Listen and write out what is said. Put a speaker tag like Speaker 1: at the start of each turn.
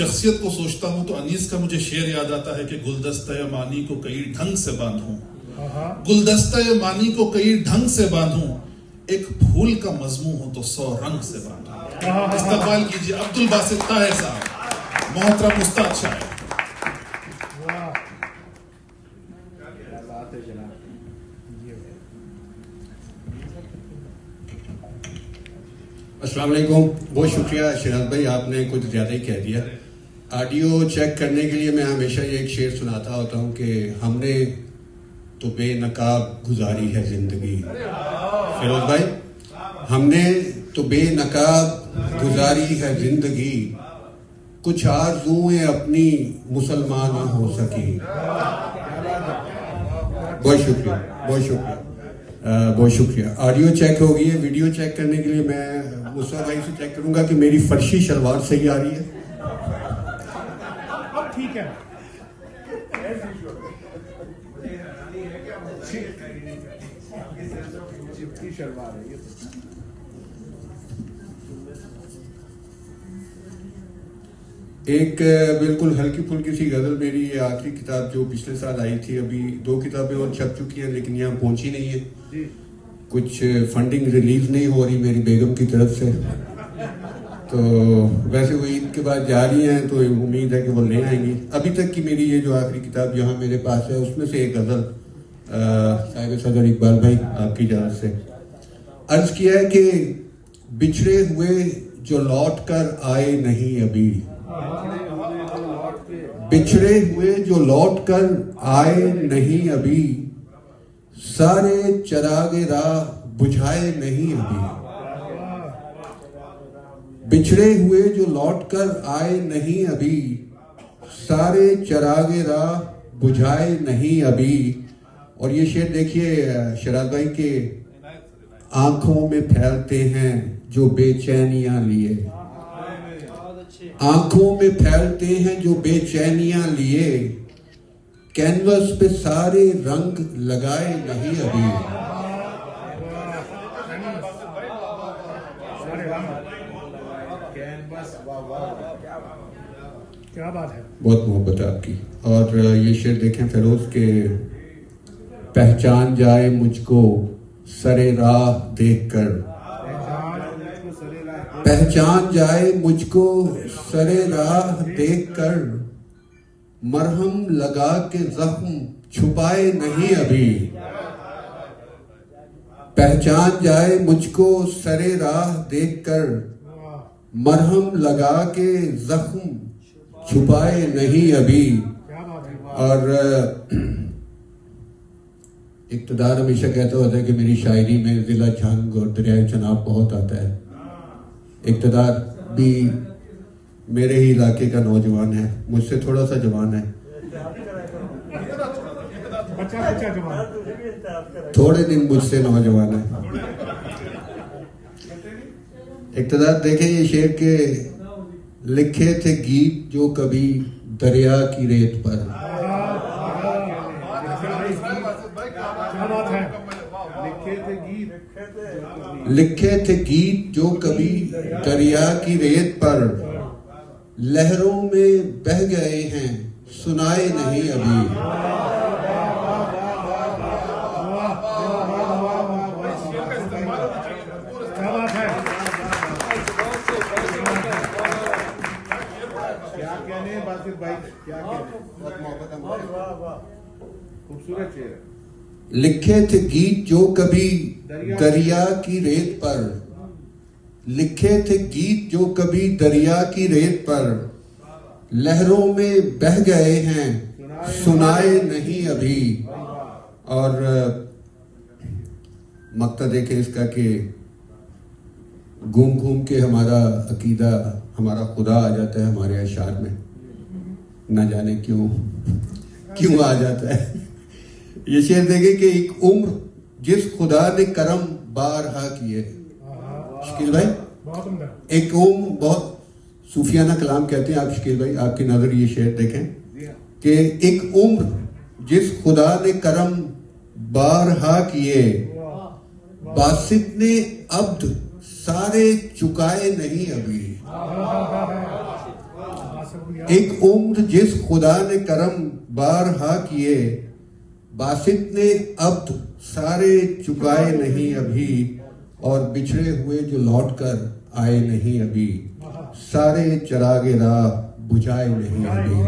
Speaker 1: शख्सियत को सोचता हूँ तो अनीस का मुझे शेर याद आता है कि गुलदस्ता मानी को कई ढंग से बांधूं, गुलदस्ता मानी को कई ढंग से बांधूं, एक फूल का मजमू हो तो 100 रंग से बांधूं। इस्तकबाल कीजिए अब्दुल बासित ताहिर साहब, मोहतरम उस्ताद शायर।
Speaker 2: अस्सलाम वालेकुम। बहुत शुक्रिया शराद भाई, आपने कुछ ज़्यादा ही कह दिया। ऑडियो चेक करने के लिए मैं हमेशा ये एक शेर सुनाता होता हूँ कि हमने तो बेनकाब गुजारी है ज़िंदगी। फिरोज भाई, हमने तो बेनकाब गुजारी है ज़िंदगी, कुछ आरज़ूएं अपनी मुसलमान ना हो सकी। बहुत शुक्रिया, बहुत शुक्रिया, बहुत शुक्रिया। ऑडियो चेक हो गई है। वीडियो चेक करने के लिए मैं मुसा भाई से चेक करूंगा कि मेरी फर्शी शलवार सही आ रही है।
Speaker 3: अब ठीक है। शलवार है ये।
Speaker 2: एक बिल्कुल हल्की फुल्की सी गजल, मेरी ये आखिरी किताब जो पिछले साल आई थी, अभी 2 किताबें और छप चुकी हैं लेकिन यहाँ पहुंची नहीं है। कुछ फंडिंग रिलीज नहीं हो रही मेरी बेगम की तरफ से, तो वैसे वो ईद के बाद जा रही हैं तो उम्मीद है कि वो ले आएंगी। अभी तक की मेरी ये जो आखिरी किताब यहाँ मेरे पास है उसमें से एक गजल साहिब सदर इकबाल भाई आपकी इजाज़त से अर्ज किया है कि बिछड़े हुए जो लौट कर आए नहीं अभी, बिछड़े हुए जो लौट कर आए नहीं अभी, सारे चरागे राह बुझाए नहीं अभी। बिछड़े हुए जो लौट कर आए नहीं अभी, सारे चरागे राह बुझाए नहीं अभी। और ये शेर देखिए शराद भाई के, आंखों में फैलते हैं जो बेचैनियां लिए, आंखों में फैलते हैं जो बेचैनियां लिए, कैनवस पे सारे रंग लगाए नहीं अभी।
Speaker 3: क्या बात है,
Speaker 2: बहुत मोहब्बत है आपकी। और ये शेर देखें फिरोज के, पहचान जाए मुझको सरे राह देखकर, पहचान जाए मुझको सरे राह देखकर, मरहम लगा के जख्म छुपाए नहीं अभी। पहचान जाए मुझको सरे राह देखकर, मरहम लगा के जख्म छुपाए नहीं अभी। और इक़्तिदार हमेशा कहता होता है कि मेरी शायरी में जिला झंग और दरियाए चनाब बहुत आता है। इक़्तिदार भी मेरे ही इलाके का नौजवान है, मुझसे थोड़ा सा जवान है, थोड़े दिन मुझसे नौजवान है। इक़्तिदार देखें ये शेर के, लिखे थे गीत जो कभी दरिया की रेत पर, लिखे थे गीत जो कभी दरिया की रेत पर, लहरों में बह गए हैं सुनाए नहीं अभी।
Speaker 3: क्या कहने बासित भाई, क्या कहने, खूबसूरत शेर।
Speaker 2: लिखे थे गीत जो कभी दरिया की रेत पर, लिखे थे गीत जो कभी दरिया की रेत पर, लहरों में बह गए हैं सुनाए नहीं अभी। और मकता देखे इसका कि घूम घूम के हमारा अकीदा, हमारा खुदा आ जाता है हमारे अशार में, ना जाने क्यों आ जाता है। ये शेर देखे कि एक उम्र जिस खुदा ने करम बारहा किए। शकील भाई, एक उम्र, बहुत सूफियाना कलाम कहते हैं आप शकील भाई, आपकी नजर ये शेर देखें कि एक उम्र जिस खुदा ने करम बारहा किए, बासित ने अब्द सारे चुकाए नहीं अभी। एक उम्र जिस खुदा ने करम बारहा किए, बासित ने अब्द सारे चुकाए नहीं अभी, और बिछड़े हुए जो लौट कर आए नहीं अभी, सारे चरागे राह बुझाए नहीं अभी।